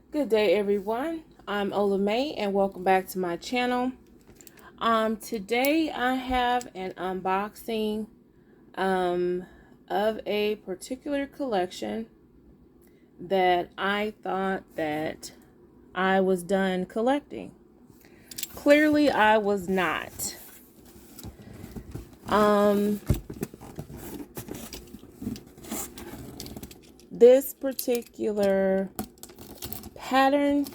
Good day, everyone. I'm Ola May, and welcome back to my channel. Today I have an unboxing of a particular collection that I thought that I was done collecting. Clearly, I was not. This particular pattern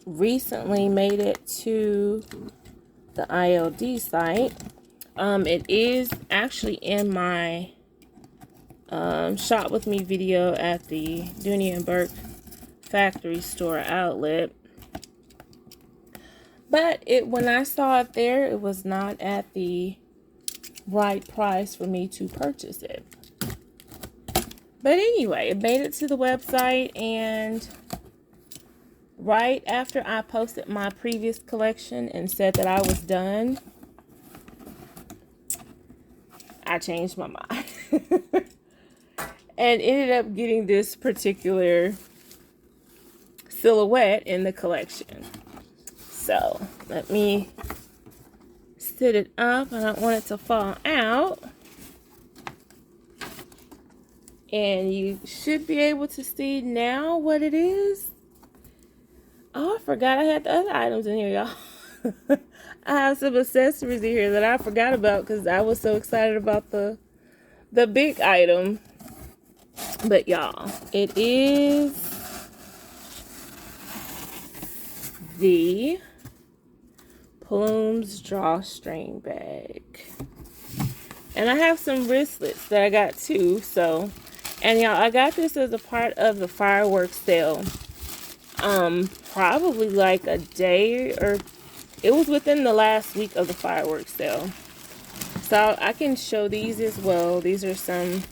recently made it to the ILD site. It is actually in my shop with me video at the Dooney&Bourke factory store outlet, but when I saw it there, it was not at the right price for me to purchase it. But anyway, it made it to the website, and right after I posted my previous collection and said that I was done, I changed my mind and ended up getting this particular silhouette in the collection. So let me sit it up. I don't want it to fall out. And you should be able to see now what it is. Oh, I forgot I had the other items in here, y'all. I have some accessories in here that I forgot about because I was so excited about the big item. But y'all, it is the Plumes Drawstring bag. And I have some wristlets that I got too, so. And y'all, I got this as a part of the fireworks sale. Probably like a day, or it was within the last week of the fireworks sale. So I can show these as well. These are some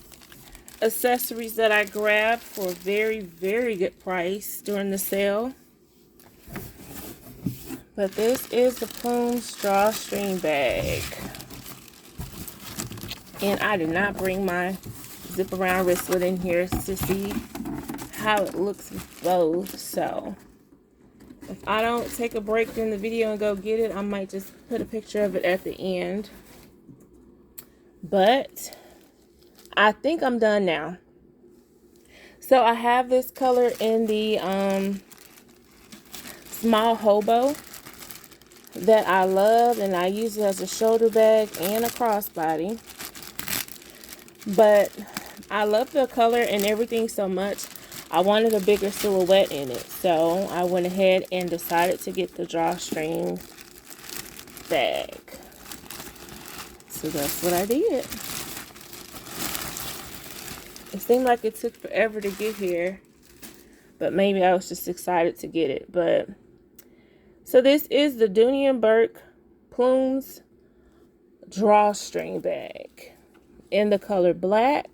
accessories that I grabbed for a very, very good price during the sale. But this is the Plumes Drawstring bag. And I did not bring my zip around wristlet in here to see how it looks with both. So if I don't take a break during the video and go get it, I might just put a picture of it at the end. But I think I'm done now. So I have this color in the small hobo that I love, and I use it as a shoulder bag and a crossbody. But I love the color and everything so much, I wanted a bigger silhouette in it. So I went ahead and decided to get the drawstring bag. So that's what I did. It seemed like it took forever to get here, but maybe I was just excited to get it. But so this is the Dooney&Bourke Plumes Drawstring bag in the color black.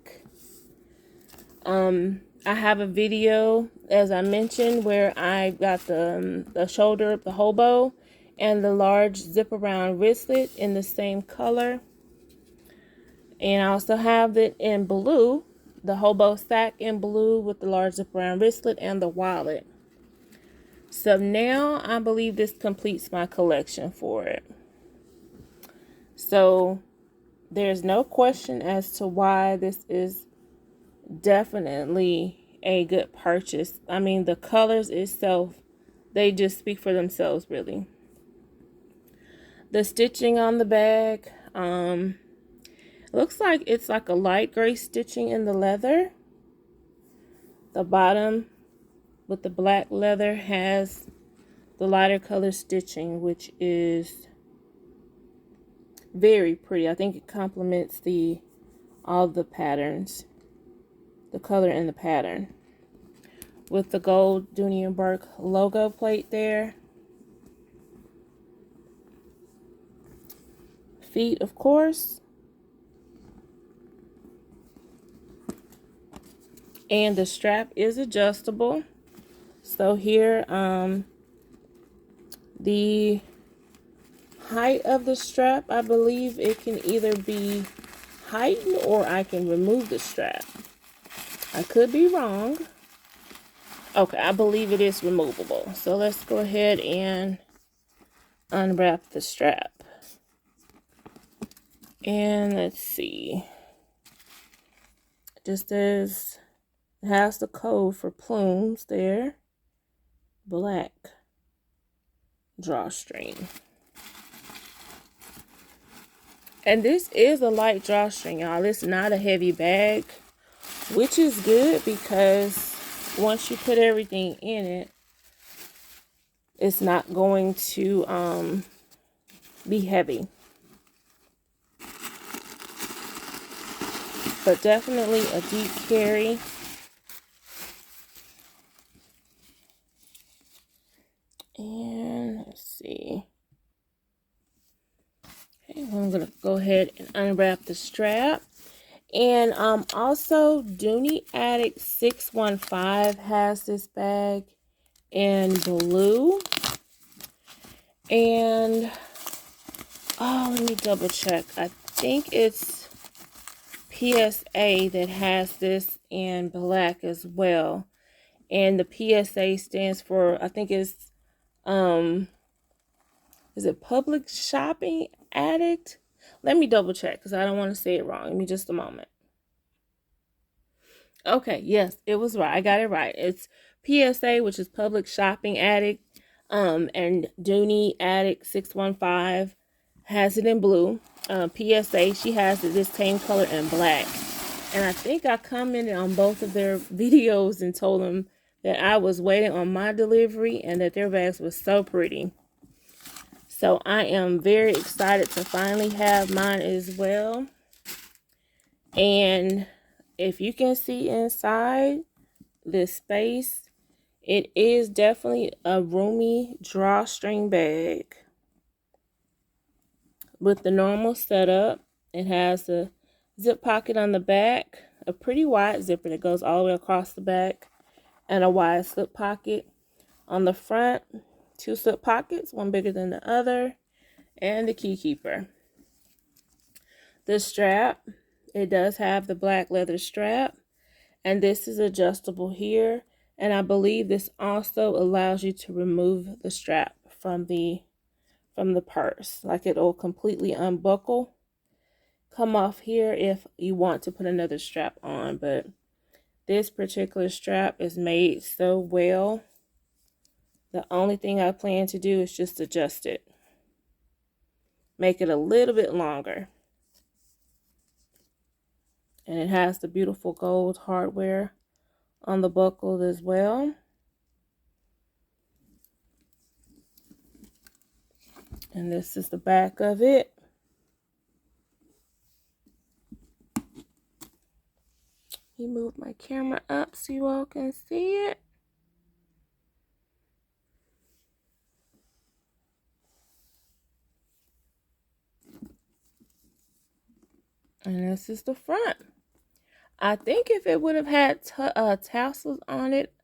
I have a video, as I mentioned, where I got the shoulder, the hobo, and the large zip around wristlet in the same color. And I also have it in blue, the hobo sack in blue with the large zip around wristlet and the wallet. So now I believe this completes my collection for it. So there's no question as to why this is definitely a good purchase. I mean, the colors itself, they just speak for themselves, really. The stitching on the bag, looks like it's like a light gray stitching in the leather. The bottom with the black leather has the lighter color stitching, which is very pretty. I think it complements all the patterns, the color and the pattern, with the gold Dooney&Bourke logo plate there. Feet, of course. And the strap is adjustable. So here, the height of the strap, I believe it can either be heightened or I can remove the strap. I could be wrong. Okay, I believe it is removable. So let's go ahead and unwrap the strap. And let's see. Just as it has the code for Plumes there. Black drawstring. And this is a light drawstring, y'all. It's not a heavy bag, which is good because once you put everything in it, it's not going to be heavy. But definitely a deep carry. And let's see. Okay, I'm going to go ahead and unwrap the strap. And also Dooney Addict 615 has this bag in blue. And oh, let me double check. I think it's PSA that has this in black as well. And the PSA stands for, I think it's is it Public Shopping Addict? Let me double check because I don't want to say it wrong. Give me just a moment. Okay, yes, it was right. I got it right. It's PSA, which is Public Shopping Addict, and Dooney Addict 615 has it in blue. PSA, she has it this same color in black. And I think I commented on both of their videos and told them that I was waiting on my delivery and that their bags were so pretty. So I am very excited to finally have mine as well. And if you can see inside this space, it is definitely a roomy drawstring bag with the normal setup. It has a zip pocket on the back, a pretty wide zipper that goes all the way across the back, and a wide slip pocket on the front. 2 slip pockets, one bigger than the other, and the key keeper. The strap, it does have the black leather strap, and this is adjustable here, and I believe this also allows you to remove the strap from the purse. Like it'll completely unbuckle, come off here if you want to put another strap on, but this particular strap is made so well. The only thing I plan to do is just adjust it, make it a little bit longer. And it has the beautiful gold hardware on the buckle as well. And this is the back of it. Let me move my camera up so you all can see it. And this is the front. I think if it would have had tassels on it,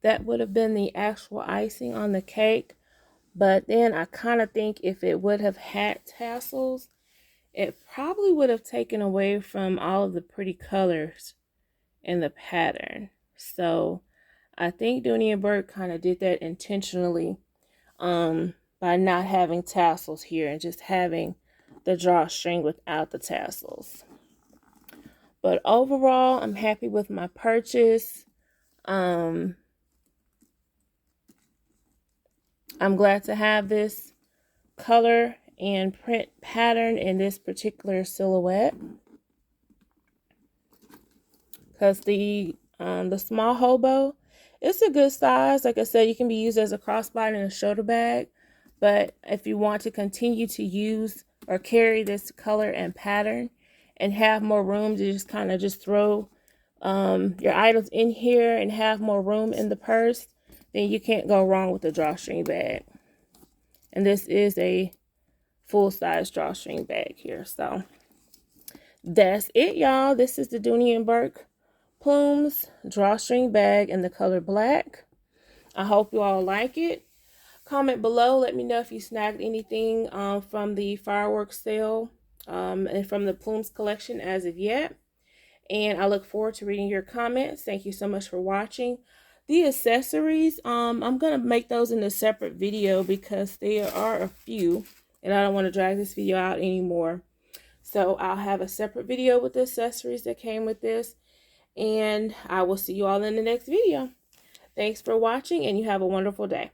that would have been the actual icing on the cake. But then I kind of think if it would have had tassels, it probably would have taken away from all of the pretty colors in the pattern. So I think Dooney&Bourke kind of did that intentionally by not having tassels here and just having the drawstring without the tassels. But overall, I'm happy with my purchase. I'm glad to have this color and print pattern in this particular silhouette, because the small hobo, it's a good size. Like I said, you can be used as a crossbody and a shoulder bag, but if you want to continue to use or carry this color and pattern and have more room to just kind of just throw your items in here and have more room in the purse, then you can't go wrong with the drawstring bag. And this is a full-size drawstring bag here. So that's it, y'all. This is the Dooney&Bourke Plumes drawstring bag in the color black. I hope you all like it. Comment below. Let me know if you snagged anything from the fireworks sale and from the Plumes collection as of yet. And I look forward to reading your comments. Thank you so much for watching. The accessories, I'm going to make those in a separate video because there are a few. And I don't want to drag this video out anymore. So I'll have a separate video with the accessories that came with this. And I will see you all in the next video. Thanks for watching, and you have a wonderful day.